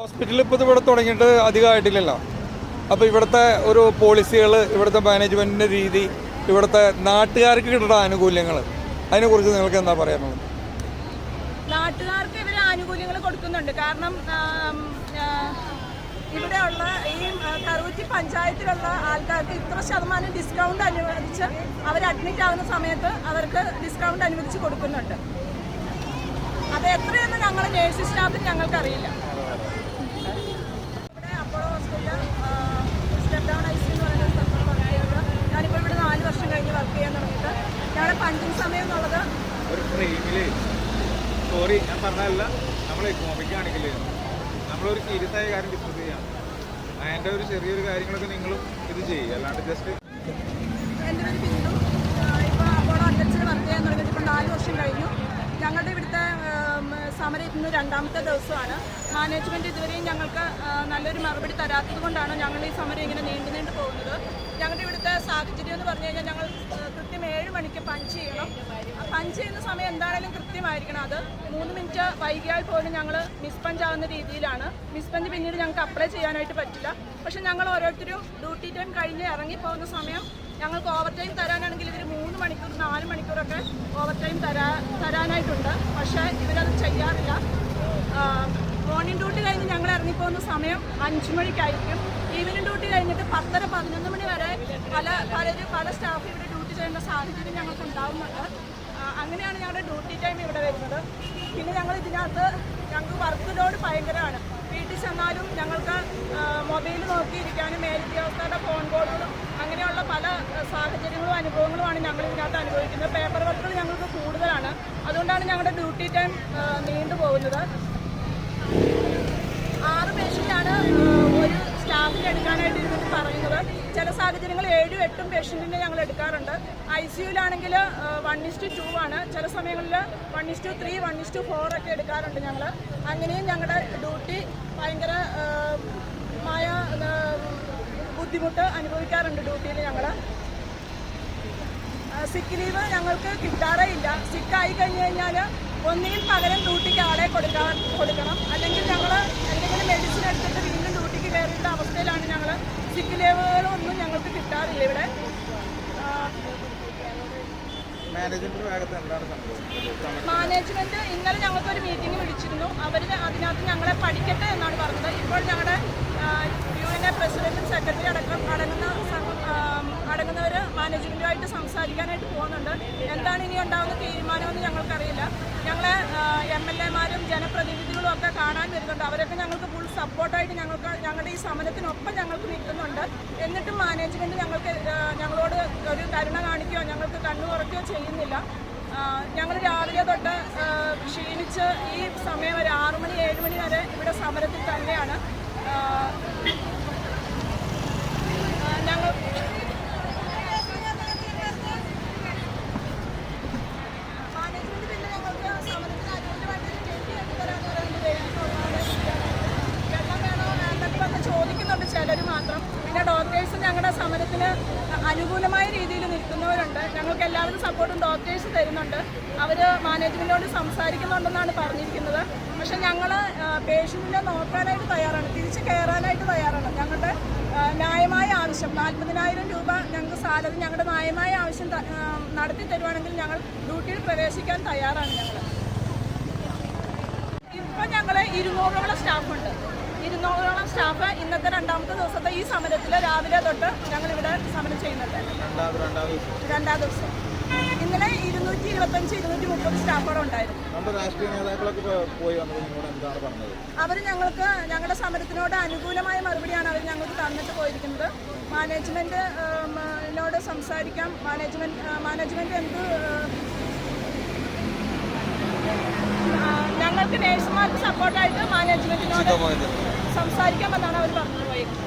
Hospital ഇപ്പോൾ ഇവിടെ തുടങ്ങിയിട്ട് അധികമായിട്ടില്ലല്ലോ. അപ്പോൾ ഇവിടുത്തെ ഒരു പോളിസികൾ, ഇവിടുത്തെ മാനേജ്മെൻറ്റിൻ്റെ രീതി, ഇവിടുത്തെ നാട്ടുകാർക്ക് കിട്ടുന്ന ആനുകൂല്യങ്ങൾ, അതിനെക്കുറിച്ച് നിങ്ങൾക്ക് എന്താ പറയാനുള്ളത്? നാട്ടുകാർക്ക് ഇവർ ആനുകൂല്യങ്ങൾ കൊടുക്കുന്നുണ്ട്. കാരണം ഇവിടെയുള്ള ഈ കറുകുറ്റി പഞ്ചായത്തിലുള്ള ആൾക്കാർക്ക് ഇത്ര ശതമാനം ഡിസ്കൗണ്ട് അനുവദിച്ച് അവർ അഡ്മിറ്റ് ആവുന്ന സമയത്ത് അവർക്ക് ഡിസ്കൗണ്ട് അനുവദിച്ച് കൊടുക്കുന്നുണ്ട്. അത് എത്രയെന്ന് ഞങ്ങൾ നേഴ്സിംഗ് സ്റ്റാഫിന് ഞങ്ങൾക്കറിയില്ല. ഇവിടെ Apollo hospital step down I C എന്ന് പറയുന്ന സ്ഥലത്ത് വർക്ക് ചെയ്യുന്നത്. ഞാനിപ്പോൾ ഇവിടെ 4 വർഷം കഴിഞ്ഞ് വർക്ക് ചെയ്യാൻ തുടങ്ങിയിട്ട് ഞങ്ങളുടെ പഞ്ചിങ് സമയം എന്നുള്ളത് ഒരു ഫ്രെയിമിൽ സോറി ഞാൻ പറഞ്ഞതല്ല, നമ്മൾ എക്കോണമിക് ആണെങ്കിലേ നമ്മളൊരു സീരിയസ് ആയ കാര്യം ഡിസ്കസ് ചെയ്യാം. അതിൻ്റെ ഒരു ചെറിയൊരു കാര്യങ്ങളൊക്കെ നിങ്ങളും ഇത് ചെയ്യും, അല്ലാണ്ട് ജസ്റ്റ് എൻ്റെ ഒരു ബിന്ദു. ഇപ്പോൾ അപ്പോളോ അഡ്വൻസിൽ വർക്ക് ചെയ്യാൻ തുടങ്ങിയിട്ട് ഇപ്പോൾ 4 വർഷം കഴിഞ്ഞു. ഞങ്ങളുടെ ഇവിടുത്തെ സമരം ഇന്ന് 2ാമത്തെ ദിവസമാണ്. മാനേജ്മെൻറ്റ് ഇതുവരെയും ഞങ്ങൾക്ക് നല്ലൊരു മറുപടി തരാത്തത് കൊണ്ടാണ് ഞങ്ങൾ ഈ സമരം ഇങ്ങനെ നീണ്ടു പോകുന്നത്. ഞങ്ങളുടെ ഇവിടുത്തെ സാഹചര്യം എന്ന് പറഞ്ഞു കഴിഞ്ഞാൽ ഞങ്ങൾ കൃത്യം 7 മണിക്ക് പഞ്ച് ചെയ്യണം. പഞ്ച് ചെയ്യുന്ന സമയം എന്തായാലും കൃത്യമായിരിക്കണം. അത് 3 മിനിറ്റ് വൈകിയാൽ പോലും ഞങ്ങൾ മിസ്പഞ്ച് ആവുന്ന രീതിയിലാണ്. മിസ്പഞ്ച് പിന്നീട് ഞങ്ങൾക്ക് അപ്ലൈ ചെയ്യാനായിട്ട് പറ്റില്ല. പക്ഷേ ഞങ്ങൾ ഓരോരുത്തരും ഡ്യൂട്ടി ടൈം കഴിഞ്ഞ് ഇറങ്ങിപ്പോകുന്ന സമയം ഞങ്ങൾക്ക് ഓവർ ടൈം തരാനാണെങ്കിൽ ഇവർ 3 മണിക്കൂർ 4 മണിക്കൂറൊക്കെ ഓവർ ടൈം തരാനായിട്ടുണ്ട്. പക്ഷേ ഇവരത് ചെയ്യാറില്ല. മോർണിംഗ് ഡ്യൂട്ടി കഴിഞ്ഞ് ഞങ്ങൾ ഇറങ്ങിപ്പോകുന്ന സമയം 5 മണിക്കായിരിക്കും. ഈവനിങ് ഡ്യൂട്ടി കഴിഞ്ഞിട്ട് 10:30 11 മണി വരെ പല സ്റ്റാഫ് ഇവിടെ ഡ്യൂട്ടി ചെയ്യേണ്ട സാഹചര്യം ഞങ്ങൾക്ക് ഉണ്ടാകുന്നുണ്ട്. അങ്ങനെയാണ് ഞങ്ങളുടെ ഡ്യൂട്ടി ടൈം ഇവിടെ വരുന്നത്. പിന്നെ ഞങ്ങൾ ഇതിനകത്ത് ഞങ്ങൾക്ക് വർക്ക് ലോഡ് ഭയങ്കരമാണ്. വീട്ടിൽ ചെന്നാലും ഞങ്ങൾക്ക് മൊബൈൽ നോക്കിയിരിക്കാനും മേലുദ്യോഗസ്ഥരുടെ ഫോൺ കോളുകളും അങ്ങനെയുള്ള പല സാഹചര്യങ്ങളും അനുഭവങ്ങളുമാണ് ഞങ്ങൾ ഇതിനകത്ത് അനുഭവിക്കുന്നത്. പേപ്പർ വർക്കുകൾ ഞങ്ങൾക്ക് കൂടുതലാണ്. അതുകൊണ്ടാണ് ഞങ്ങളുടെ ഡ്യൂട്ടി ടൈം നീണ്ടുപോകുന്നത്. 6 പേഷ്യൻ്റാണ് ഒരു സ്റ്റാഫിന് എടുക്കാനായിട്ട് ഇരുന്നിട്ട് പറയുന്നത്. ചില സാഹചര്യങ്ങൾ 7ഉം 8ഉം പേഷ്യൻറ്റിനെ ഞങ്ങൾ എടുക്കാറുണ്ട്. ICUലാണെങ്കിൽ 1:2 ആണ്. ചില സമയങ്ങളിൽ 1:3, 1:4 ഒക്കെ എടുക്കാറുണ്ട് ഞങ്ങൾ. അങ്ങനെയും ഞങ്ങളുടെ ഡ്യൂട്ടി ഭയങ്കര ബുദ്ധിമുട്ട് അനുഭവിക്കാറുണ്ട് ഡ്യൂട്ടിയിൽ ഞങ്ങൾ. സിക്ക് ലീവ് ഞങ്ങൾക്ക് കിട്ടാറേ ഇല്ല. സിക്കായി കഴിഞ്ഞ് കഴിഞ്ഞാൽ ഒന്നുകിൽ പകരം ഡ്യൂട്ടിക്ക് ആളെ കൊടുക്കണം, അല്ലെങ്കിൽ ഞങ്ങൾ എന്തെങ്കിലും മെഡിസിൻ എടുത്തിട്ട് വീണ്ടും ഡ്യൂട്ടിക്ക് കയറേണ്ട അവസ്ഥയിലാണ് ഞങ്ങൾ. സിക്ക് ലീവുകളൊന്നും ഞങ്ങൾക്ക് കിട്ടാറില്ല ഇവിടെ. മാനേജ്മെന്റ് ഇന്നലെ ഞങ്ങൾക്കൊരു മീറ്റിംഗ് വിളിച്ചിരുന്നു. അവർ അതിനകത്ത് ഞങ്ങളെ പഠിക്കട്ടെ എന്നാണ് പറഞ്ഞത്. ഇപ്പോൾ ഞങ്ങളുടെ UN പ്രസിഡന്റും സെക്രട്ടറി അടങ്ങുന്നവർ മാനേജ്മെന്റുമായിട്ട് സംസാരിക്കാനായിട്ട് പോകുന്നുണ്ട്. എന്താണ് ഇനി ഉണ്ടാകുന്ന തീരുമാനമെന്ന് ഞങ്ങൾക്കറിയില്ല. ഞങ്ങളെ MLA-മാരും ജനപ്രതിനിധികളും ഒക്കെ കാണാൻ വരുന്നുണ്ട്. അവരൊക്കെ ഞങ്ങൾക്ക് ഫുൾ സപ്പോർട്ടായിട്ട് ഞങ്ങളുടെ ഈ സമരത്തിനൊപ്പം ഞങ്ങൾക്ക് നിൽക്കുന്നുണ്ട്. എന്നിട്ടും മാനേജ്മെന്റ് ഞങ്ങളോട് ഒരു കരുണ കാണിക്കുകയോ ഞങ്ങൾക്ക് കണ്ണു കുറയ്ക്കുകയോ ചെയ്യുന്നില്ല. ഞങ്ങൾ രാവിലെ തൊട്ട് ക്ഷീണിച്ച് ഈ സമയം വരെ 6 മണി 7 മണി വരെ ഇവിടെ സമരത്തിൽ തന്നെയാണ്. ഞങ്ങൾ മാനേജ്മെന്റ് പിന്നെ ഞങ്ങൾക്ക് സമരത്തിന് അനുകൂലമായിട്ട് വെള്ളം വേണോ എന്നൊക്കെ വന്ന് ചോദിക്കുന്നുണ്ട് ചിലർ മാത്രം. പിന്നെ ഡോക്ടേഴ്സ് ഞങ്ങളുടെ സമരത്തിന് അനുകൂലമായ രീതിയിൽ നിൽക്കുന്നവരുണ്ട്. ഞങ്ങൾക്ക് എല്ലാവരും സപ്പോർട്ടും ഡോക്ടേഴ്സ് തരുന്നുണ്ട്. അവർ മാനേജ്മെൻറ്റോട് സംസാരിക്കുന്നുണ്ടെന്നാണ് പറഞ്ഞിരിക്കുന്നത്. പക്ഷേ ഞങ്ങൾ പേഷ്യൻറ്റിനെ നോക്കാനായിട്ട് തയ്യാറാണ്, തിരിച്ച് കയറാനായിട്ട് തയ്യാറാണ്. ഞങ്ങളുടെ ന്യായമായ ആവശ്യം 40,000 രൂപ ഞങ്ങൾക്ക് സാലറി, ഞങ്ങളുടെ ന്യായമായ ആവശ്യം നടത്തി തരുവാണെങ്കിൽ ഞങ്ങൾ ഡ്യൂട്ടിയിൽ പ്രവേശിക്കാൻ തയ്യാറാണ്. ഇപ്പം ഞങ്ങൾ 200ഓളം സ്റ്റാഫുണ്ട്. 200ഓളം സ്റ്റാഫ് ഇന്നത്തെ 2ാമത്തെ ദിവസത്തെ ഈ സമരത്തിൽ രാവിലെ തൊട്ട് ഞങ്ങളിവിടെ സമരം ചെയ്യുന്നുണ്ട്. 2ാം ദിവസം ഇന്നലെ 225, 230 സ്റ്റാഫുകൾ ഉണ്ടായിരുന്നു. അവർ ഞങ്ങൾക്ക് ഞങ്ങളുടെ സമരത്തിനോട് അനുകൂലമായ മറുപടിയാണ് അവർ ഞങ്ങൾക്ക് തന്നിട്ട് പോയിരിക്കുന്നത്. മാനേജ്മെന്റിനോട് സംസാരിക്കാം, മാനേജ്മെന്റ് എന്ത് ഞങ്ങൾക്ക് നേഴ്സുമാർക്ക് സപ്പോർട്ടായിട്ട് മാനേജ്മെന്റിനോട് സംസാരിക്കാമെന്നാണ് അവർ പറഞ്ഞു പോയിരിക്കുന്നത്.